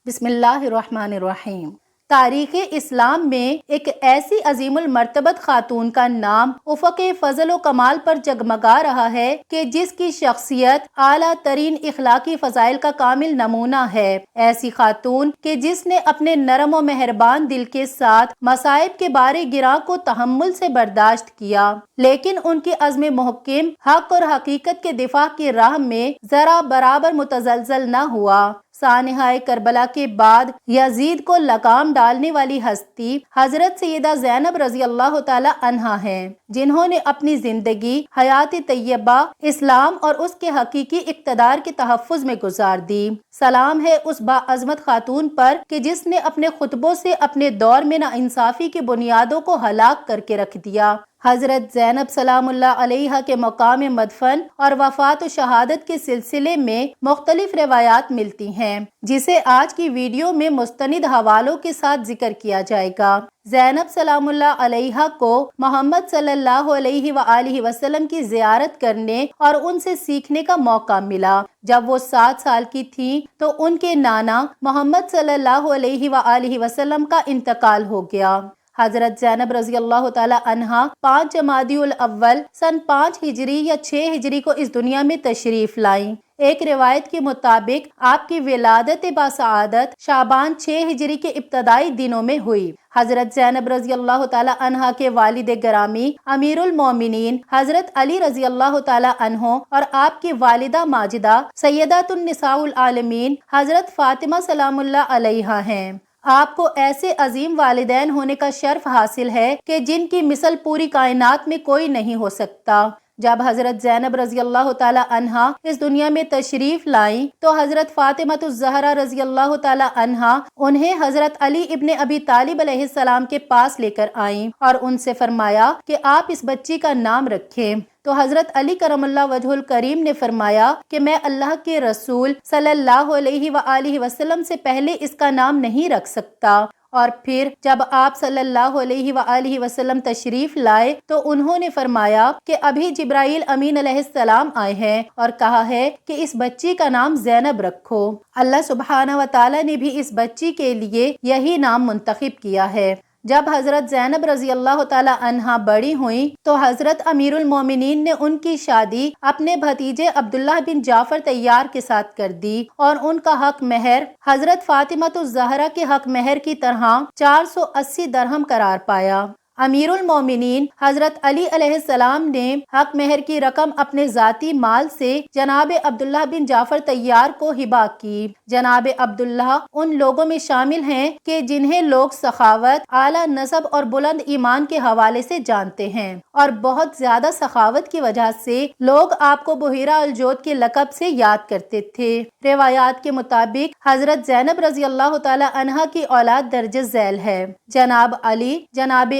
بسم اللہ الرحمن الرحیم۔ تاریخ اسلام میں ایک ایسی عظیم المرتبت خاتون کا نام افق فضل و کمال پر جگمگا رہا ہے کہ جس کی شخصیت اعلیٰ ترین اخلاقی فضائل کا کامل نمونہ ہے۔ ایسی خاتون کہ جس نے اپنے نرم و مہربان دل کے ساتھ مصائب کے بارے گراں کو تحمل سے برداشت کیا، لیکن ان کی عزم محکم حق اور حقیقت کے دفاع کی راہ میں ذرا برابر متزلزل نہ ہوا۔ سانحہ کربلا کے بعد یزید کو لگام ڈالنے والی ہستی حضرت سیدہ زینب رضی اللہ تعالی عنہا ہیں، جنہوں نے اپنی زندگی حیات طیبہ اسلام اور اس کے حقیقی اقتدار کے تحفظ میں گزار دی۔ سلام ہے اس باعظمت خاتون پر کہ جس نے اپنے خطبوں سے اپنے دور میں ناانصافی کی بنیادوں کو ہلاک کر کے رکھ دیا۔ حضرت زینب سلام اللہ علیہا کے مقام مدفن اور وفات و شہادت کے سلسلے میں مختلف روایات ملتی ہیں، جسے آج کی ویڈیو میں مستند حوالوں کے ساتھ ذکر کیا جائے گا۔ زینب سلام اللہ علیہا کو محمد صلی اللہ علیہ وآلہ وسلم کی زیارت کرنے اور ان سے سیکھنے کا موقع ملا۔ جب وہ 7 سال کی تھیں تو ان کے نانا محمد صلی اللہ علیہ وآلہ وسلم کا انتقال ہو گیا۔ حضرت زینب رضی اللہ تعالی عنہا 5 جمادی الاول سن 5 ہجری یا 6 ہجری کو اس دنیا میں تشریف لائیں۔ ایک روایت کے مطابق آپ کی ولادت باسعادت شعبان 6 ہجری کے ابتدائی دنوں میں ہوئی۔ حضرت زینب رضی اللہ تعالی عنہا کے والد گرامی امیر المومنین حضرت علی رضی اللہ تعالی عنہ اور آپ کی والدہ ماجدہ سیدۃ النساء العالمین حضرت فاطمہ سلام اللہ علیہا ہیں۔ آپ کو ایسے عظیم والدین ہونے کا شرف حاصل ہے کہ جن کی مثل پوری کائنات میں کوئی نہیں ہو سکتا۔ جب حضرت زینب رضی اللہ تعالی عنہا اس دنیا میں تشریف لائیں تو حضرت فاطمہ الزہرا رضی اللہ تعالی عنہا انہیں حضرت علی ابن ابی طالب علیہ السلام کے پاس لے کر آئیں اور ان سے فرمایا کہ آپ اس بچی کا نام رکھیں۔ تو حضرت علی کرم اللہ وجہ الکریم نے فرمایا کہ میں اللہ کے رسول صلی اللہ علیہ وآلہ وسلم سے پہلے اس کا نام نہیں رکھ سکتا۔ اور پھر جب آپ صلی اللہ علیہ وآلہ وسلم تشریف لائے تو انہوں نے فرمایا کہ ابھی جبرائیل امین علیہ السلام آئے ہیں اور کہا ہے کہ اس بچی کا نام زینب رکھو۔ اللہ سبحانہ و تعالی نے بھی اس بچی کے لیے یہی نام منتخب کیا ہے۔ جب حضرت زینب رضی اللہ تعالی عنہا بڑی ہوئیں تو حضرت امیر المومنین نے ان کی شادی اپنے بھتیجے عبداللہ بن جعفر طیار کے ساتھ کر دی اور ان کا حق مہر حضرت فاطمہ الزہرا کے حق مہر کی طرح 480 درہم قرار پایا۔ امیر المومنین حضرت علی علیہ السلام نے حق مہر کی رقم اپنے ذاتی مال سے جناب عبداللہ بن جعفر طیار کو ہبہ کی۔ جناب عبداللہ ان لوگوں میں شامل ہیں کہ جنہیں لوگ سخاوت، اعلیٰ نسب اور بلند ایمان کے حوالے سے جانتے ہیں، اور بہت زیادہ سخاوت کی وجہ سے لوگ آپ کو بحیرہ الجود کے لقب سے یاد کرتے تھے۔ روایات کے مطابق حضرت زینب رضی اللہ تعالی عنہا کی اولاد درج ذیل ہے: جناب علی، جناب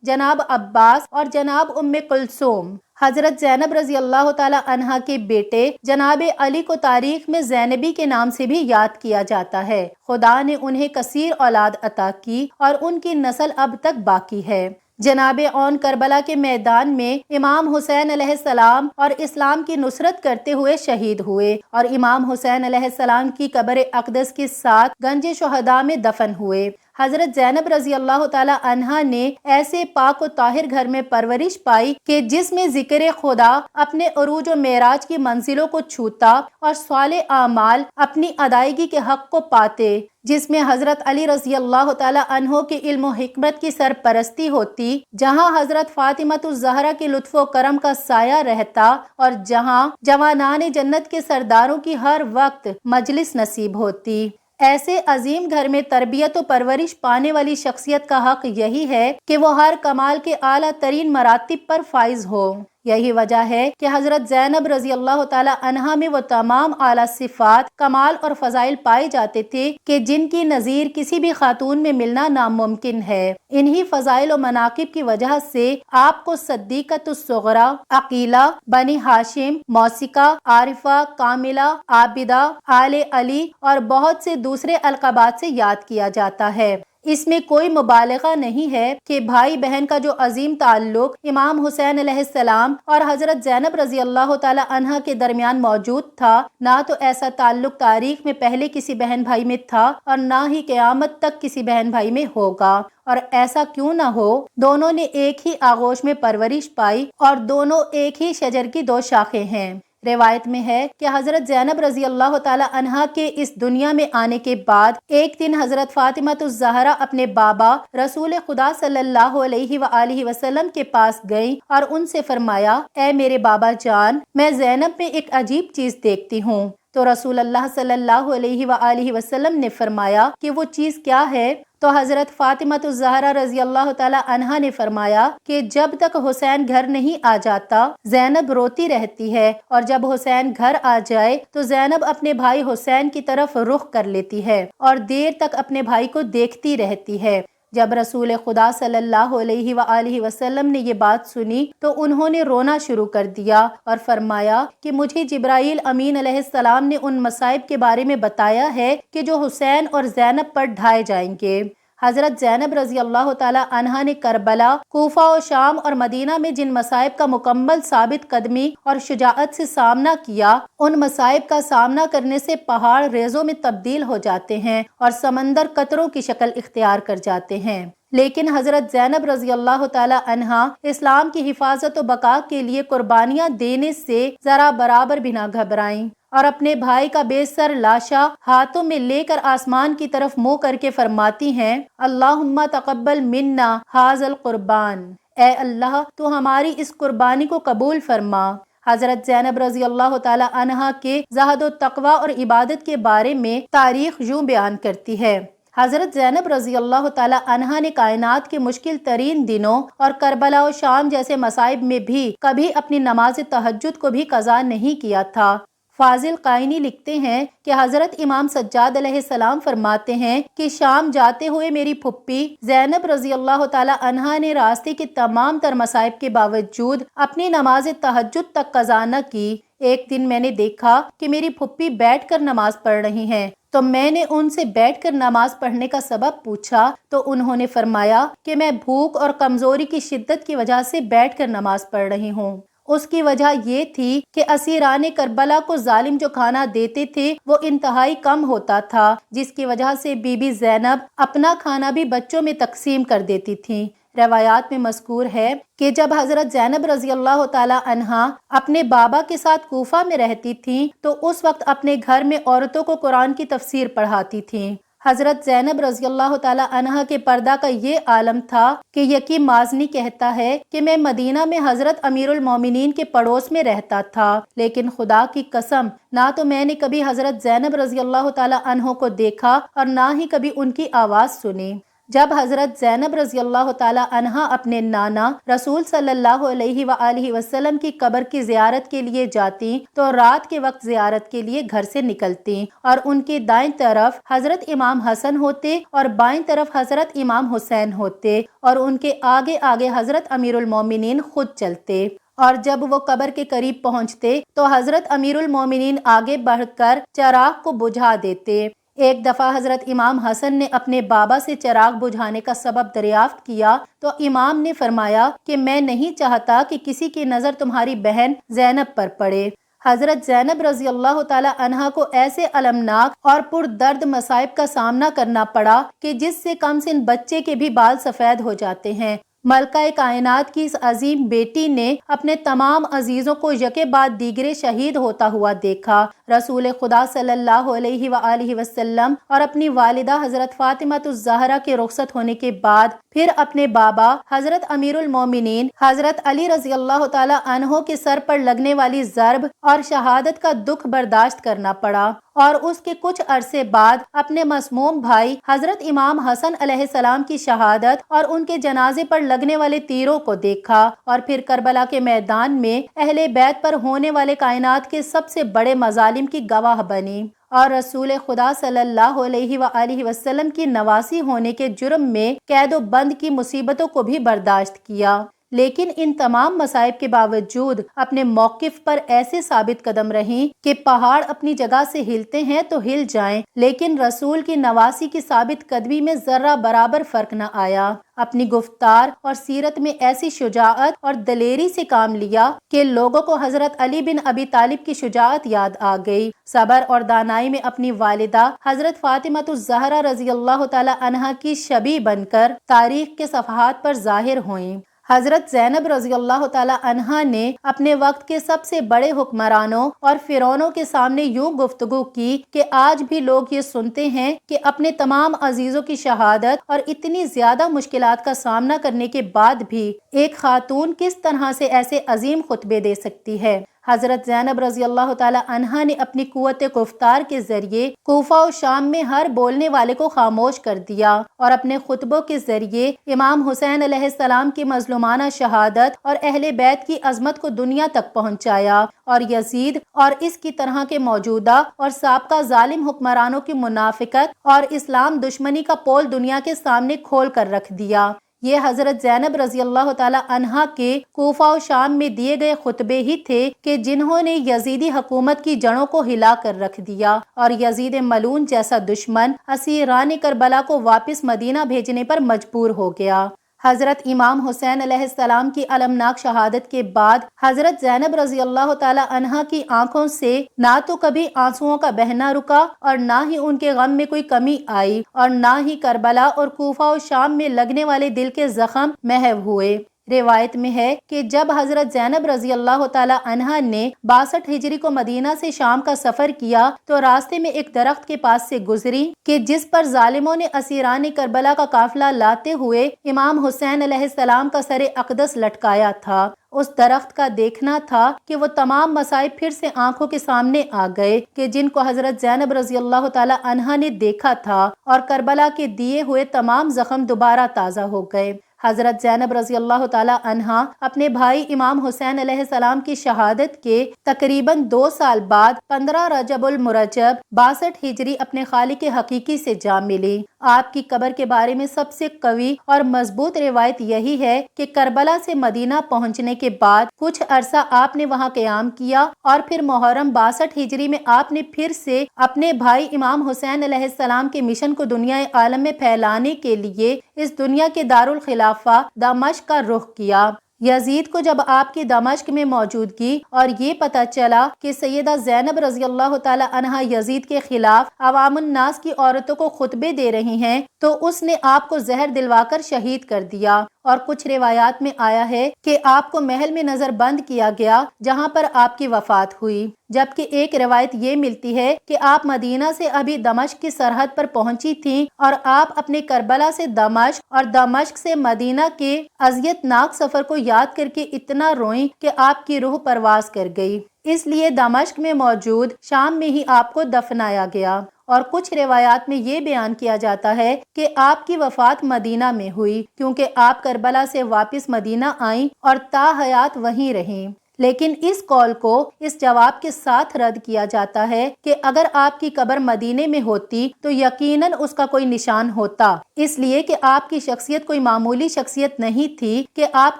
جناب عباس اور جناب ام کلثوم۔ حضرت زینب رضی اللہ تعالی عنہا کے بیٹے جناب علی کو تاریخ میں زینبی کے نام سے بھی یاد کیا جاتا ہے۔ خدا نے انہیں کثیر اولاد عطا کی اور ان کی نسل اب تک باقی ہے۔ جناب اون کربلا کے میدان میں امام حسین علیہ السلام اور اسلام کی نصرت کرتے ہوئے شہید ہوئے اور امام حسین علیہ السلام کی قبر اقدس کے ساتھ گنج شہداء میں دفن ہوئے۔ حضرت زینب رضی اللہ تعالی عنہا نے ایسے پاک و طاہر گھر میں پرورش پائی کہ جس میں ذکر خدا اپنے عروج و معراج کی منزلوں کو چھوتا اور صالح اعمال اپنی ادائیگی کے حق کو پاتے، جس میں حضرت علی رضی اللہ تعالی عنہ کے علم و حکمت کی سرپرستی ہوتی، جہاں حضرت فاطمہ الزہرا کے لطف و کرم کا سایہ رہتا اور جہاں جوانان جنت کے سرداروں کی ہر وقت مجلس نصیب ہوتی۔ ایسے عظیم گھر میں تربیت و پرورش پانے والی شخصیت کا حق یہی ہے کہ وہ ہر کمال کے اعلیٰ ترین مراتب پر فائز ہو۔ یہی وجہ ہے کہ حضرت زینب رضی اللہ تعالی عنہا میں وہ تمام اعلیٰ صفات، کمال اور فضائل پائے جاتے تھے کہ جن کی نظیر کسی بھی خاتون میں ملنا ناممکن ہے۔ انہی فضائل و مناقب کی وجہ سے آپ کو صدیقۃ الصغریٰ، عقیلہ، بنی ہاشم، موثقہ، عارفہ، کاملہ، عابدہ، آل علی اور بہت سے دوسرے القابات سے یاد کیا جاتا ہے۔ اس میں کوئی مبالغہ نہیں ہے کہ بھائی بہن کا جو عظیم تعلق امام حسین علیہ السلام اور حضرت زینب رضی اللہ تعالی عنہ کے درمیان موجود تھا، نہ تو ایسا تعلق تاریخ میں پہلے کسی بہن بھائی میں تھا اور نہ ہی قیامت تک کسی بہن بھائی میں ہوگا۔ اور ایسا کیوں نہ ہو، دونوں نے ایک ہی آغوش میں پرورش پائی اور دونوں ایک ہی شجر کی دو شاخیں ہیں۔ روایت میں ہے کہ حضرت زینب رضی اللہ تعالی عنہا کے اس دنیا میں آنے کے بعد ایک دن حضرت فاطمہ الزہرا اپنے بابا رسول خدا صلی اللہ علیہ وآلہ وسلم کے پاس گئیں اور ان سے فرمایا، اے میرے بابا جان، میں زینب میں ایک عجیب چیز دیکھتی ہوں۔ تو رسول اللہ صلی اللہ علیہ وآلہ وسلم نے فرمایا کہ وہ چیز کیا ہے؟ تو حضرت فاطمہ الزہرا رضی اللہ تعالی عنہا نے فرمایا کہ جب تک حسین گھر نہیں آ جاتا زینب روتی رہتی ہے، اور جب حسین گھر آ جائے تو زینب اپنے بھائی حسین کی طرف رخ کر لیتی ہے اور دیر تک اپنے بھائی کو دیکھتی رہتی ہے۔ جب رسول خدا صلی اللہ علیہ وآلہ وسلم نے یہ بات سنی تو انہوں نے رونا شروع کر دیا اور فرمایا کہ مجھے جبرائیل امین علیہ السلام نے ان مصائب کے بارے میں بتایا ہے کہ جو حسین اور زینب پر ڈھائے جائیں گے۔ حضرت زینب رضی اللہ تعالی عنہا نے کربلا، کوفہ و شام اور مدینہ میں جن مصائب کا مکمل ثابت قدمی اور شجاعت سے سامنا کیا، ان مصائب کا سامنا کرنے سے پہاڑ ریزوں میں تبدیل ہو جاتے ہیں اور سمندر قطروں کی شکل اختیار کر جاتے ہیں، لیکن حضرت زینب رضی اللہ تعالی عنہا اسلام کی حفاظت و بقا کے لیے قربانیاں دینے سے ذرا برابر بھی نہ گھبرائیں اور اپنے بھائی کا بے سر لاشا ہاتھوں میں لے کر آسمان کی طرف منہ کر کے فرماتی ہیں، اللہم تقبل منا ھذا القربان، اے اللہ تو ہماری اس قربانی کو قبول فرما۔ حضرت زینب رضی اللہ تعالی عنہا کے زہد و تقوی اور عبادت کے بارے میں تاریخ یوں بیان کرتی ہے، حضرت زینب رضی اللہ تعالی عنہا نے کائنات کے مشکل ترین دنوں اور کربلا و شام جیسے مصائب میں بھی کبھی اپنی نماز تہجد کو بھی قضا نہیں کیا تھا۔ فاضل قائنی لکھتے ہیں کہ حضرت امام سجاد علیہ السلام فرماتے ہیں کہ شام جاتے ہوئے میری پھپھی زینب رضی اللہ تعالی عنہا نے راستے کے تمام تر مصائب کے باوجود اپنی نماز تہجد تک قضا نہ کی۔ ایک دن میں نے دیکھا کہ میری پھپھی بیٹھ کر نماز پڑھ رہی ہیں، تو میں نے ان سے بیٹھ کر نماز پڑھنے کا سبب پوچھا تو انہوں نے فرمایا کہ میں بھوک اور کمزوری کی شدت کی وجہ سے بیٹھ کر نماز پڑھ رہی ہوں۔ اس کی وجہ یہ تھی کہ اسیران کربلا کو ظالم جو کھانا دیتے تھے وہ انتہائی کم ہوتا تھا، جس کی وجہ سے بی بی زینب اپنا کھانا بھی بچوں میں تقسیم کر دیتی تھیں۔ روایات میں مذکور ہے کہ جب حضرت زینب رضی اللہ تعالی عنہا اپنے بابا کے ساتھ کوفہ میں رہتی تھیں تو اس وقت اپنے گھر میں عورتوں کو قرآن کی تفسیر پڑھاتی تھیں۔ حضرت زینب رضی اللہ تعالی عنہا کے پردہ کا یہ عالم تھا کہ یقی مازنی کہتا ہے کہ میں مدینہ میں حضرت امیر المومنین کے پڑوس میں رہتا تھا، لیکن خدا کی قسم نہ تو میں نے کبھی حضرت زینب رضی اللہ تعالی عنہ کو دیکھا اور نہ ہی کبھی ان کی آواز سنی۔ جب حضرت زینب رضی اللہ تعالی عنہا اپنے نانا رسول صلی اللہ علیہ وآلہ وسلم کی قبر کی زیارت کے لیے جاتی تو رات کے وقت زیارت کے لیے گھر سے نکلتی اور ان کے دائیں طرف حضرت امام حسن ہوتے اور بائیں طرف حضرت امام حسین ہوتے اور ان کے آگے آگے حضرت امیر المومنین خود چلتے، اور جب وہ قبر کے قریب پہنچتے تو حضرت امیر المومنین آگے بڑھ کر چراغ کو بجھا دیتے۔ ایک دفعہ حضرت امام حسن نے اپنے بابا سے چراغ بجھانے کا سبب دریافت کیا تو امام نے فرمایا کہ میں نہیں چاہتا کہ کسی کی نظر تمہاری بہن زینب پر پڑے۔ حضرت زینب رضی اللہ تعالی عنہا کو ایسے المناک اور پردرد مصائب کا سامنا کرنا پڑا کہ جس سے کم سن بچے کے بھی بال سفید ہو جاتے ہیں۔ ملکہ کائنات کی اس عظیم بیٹی نے اپنے تمام عزیزوں کو یکے بعد دیگرے شہید ہوتا ہوا دیکھا۔ رسول خدا صلی اللہ علیہ وآلہ وسلم اور اپنی والدہ حضرت فاطمہ الزہرا کے رخصت ہونے کے بعد پھر اپنے بابا حضرت امیر المومنین حضرت علی رضی اللہ تعالی عنہ کے سر پر لگنے والی ضرب اور شہادت کا دکھ برداشت کرنا پڑا، اور اس کے کچھ عرصے بعد اپنے مسموم بھائی حضرت امام حسن علیہ السلام کی شہادت اور ان کے جنازے پر لگنے والے تیروں کو دیکھا، اور پھر کربلا کے میدان میں اہل بیت پر ہونے والے کائنات کے سب سے بڑے مظالم کی گواہ بنی، اور رسول خدا صلی اللہ علیہ وآلہ وسلم کی نواسی ہونے کے جرم میں قید و بند کی مصیبتوں کو بھی برداشت کیا۔ لیکن ان تمام مصائب کے باوجود اپنے موقف پر ایسے ثابت قدم رہیں کہ پہاڑ اپنی جگہ سے ہلتے ہیں تو ہل جائیں، لیکن رسول کی نواسی کی ثابت قدمی میں ذرہ برابر فرق نہ آیا۔ اپنی گفتار اور سیرت میں ایسی شجاعت اور دلیری سے کام لیا کہ لوگوں کو حضرت علی بن ابی طالب کی شجاعت یاد آ گئی۔ صبر اور دانائی میں اپنی والدہ حضرت فاطمہ الزہرا رضی اللہ تعالی عنہا کی شبیہ بن کر تاریخ کے صفحات پر ظاہر ہوئیں۔ حضرت زینب رضی اللہ تعالی عنہا نے اپنے وقت کے سب سے بڑے حکمرانوں اور فرعونوں کے سامنے یوں گفتگو کی کہ آج بھی لوگ یہ سنتے ہیں کہ اپنے تمام عزیزوں کی شہادت اور اتنی زیادہ مشکلات کا سامنا کرنے کے بعد بھی ایک خاتون کس طرح سے ایسے عظیم خطبے دے سکتی ہے۔ حضرت زینب رضی اللہ تعالی عنہا نے اپنی قوت گفتار کے ذریعے کوفہ و شام میں ہر بولنے والے کو خاموش کر دیا اور اپنے خطبوں کے ذریعے امام حسین علیہ السلام کی مظلومانہ شہادت اور اہل بیت کی عظمت کو دنیا تک پہنچایا، اور یزید اور اس کی طرح کے موجودہ اور سابقہ ظالم حکمرانوں کی منافقت اور اسلام دشمنی کا پول دنیا کے سامنے کھول کر رکھ دیا۔ یہ حضرت زینب رضی اللہ تعالی عنہا کے کوفہ و شام میں دیے گئے خطبے ہی تھے کہ جنہوں نے یزیدی حکومت کی جڑوں کو ہلا کر رکھ دیا اور یزید ملعون جیسا دشمن اسیران کربلا کو واپس مدینہ بھیجنے پر مجبور ہو گیا۔ حضرت امام حسین علیہ السلام کی المناک شہادت کے بعد حضرت زینب رضی اللہ تعالی عنہا کی آنکھوں سے نہ تو کبھی آنسوؤں کا بہنا رکا اور نہ ہی ان کے غم میں کوئی کمی آئی، اور نہ ہی کربلا اور کوفہ و شام میں لگنے والے دل کے زخم محو ہوئے۔ روایت میں ہے کہ جب حضرت زینب رضی اللہ تعالی عنہا نے 62 ہجری کو مدینہ سے شام کا سفر کیا تو راستے میں ایک درخت کے پاس سے گزری کہ جس پر ظالموں نے اسیران کربلا کا قافلہ لاتے ہوئے امام حسین علیہ السلام کا سر اقدس لٹکایا تھا۔ اس درخت کا دیکھنا تھا کہ وہ تمام مصائب پھر سے آنکھوں کے سامنے آ گئے کہ جن کو حضرت زینب رضی اللہ تعالی عنہا نے دیکھا تھا، اور کربلا کے دیے ہوئے تمام زخم دوبارہ تازہ ہو گئے۔ حضرت زینب رضی اللہ تعالی عنہا اپنے بھائی امام حسین علیہ السلام کی شہادت کے تقریباً 2 سال بعد 15 رجب المرجب 62 ہجری اپنے خالق حقیقی سے جا ملی۔ آپ کی قبر کے بارے میں سب سے قوی اور مضبوط روایت یہی ہے کہ کربلا سے مدینہ پہنچنے کے بعد کچھ عرصہ آپ نے وہاں قیام کیا، اور پھر محرم 62 ہجری میں آپ نے پھر سے اپنے بھائی امام حسین علیہ السلام کے مشن کو دنیا عالم میں پھیلانے کے لیے اس دنیا کے دارالخلافہ دمشق کا رخ کیا۔ یزید کو جب آپ کی دمشق میں موجودگی اور یہ پتہ چلا کہ سیدہ زینب رضی اللہ تعالی عنہا یزید کے خلاف عوام الناس کی عورتوں کو خطبے دے رہی ہیں تو اس نے آپ کو زہر دلوا کر شہید کر دیا، اور کچھ روایات میں آیا ہے کہ آپ کو محل میں نظر بند کیا گیا جہاں پر آپ کی وفات ہوئی، جبکہ ایک روایت یہ ملتی ہے کہ آپ مدینہ سے ابھی دمشق کی سرحد پر پہنچی تھیں اور آپ اپنے کربلا سے دمشق اور دمشق سے مدینہ کے اذیت ناک سفر کو یاد کر کے اتنا روئیں کہ آپ کی روح پرواز کر گئی، اس لیے دمشق میں موجود شام میں ہی آپ کو دفنایا گیا۔ اور کچھ روایات میں یہ بیان کیا جاتا ہے کہ آپ کی وفات مدینہ میں ہوئی کیونکہ آپ کربلا سے واپس مدینہ آئیں اور تا حیات وہیں رہیں۔ لیکن اس قول کو اس جواب کے ساتھ رد کیا جاتا ہے کہ اگر آپ کی قبر مدینے میں ہوتی تو یقیناً اس کا کوئی نشان ہوتا، اس لیے کہ آپ کی شخصیت کوئی معمولی شخصیت نہیں تھی کہ آپ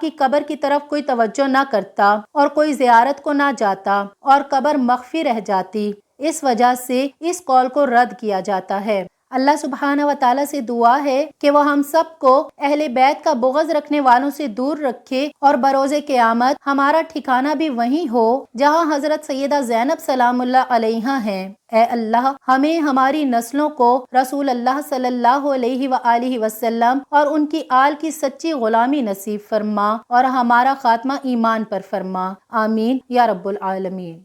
کی قبر کی طرف کوئی توجہ نہ کرتا اور کوئی زیارت کو نہ جاتا اور قبر مخفی رہ جاتی۔ اس وجہ سے اس قول کو رد کیا جاتا ہے۔ اللہ سبحانہ و تعالیٰ سے دعا ہے کہ وہ ہم سب کو اہل بیت کا بغض رکھنے والوں سے دور رکھے اور بروز قیامت ہمارا ٹھکانہ بھی وہیں ہو جہاں حضرت سیدہ زینب سلام اللہ علیہا ہیں۔ اے اللہ، ہمیں ہماری نسلوں کو رسول اللہ صلی اللہ علیہ وآلہ وسلم اور ان کی آل کی سچی غلامی نصیب فرما اور ہمارا خاتمہ ایمان پر فرما، آمین یا رب العالمین۔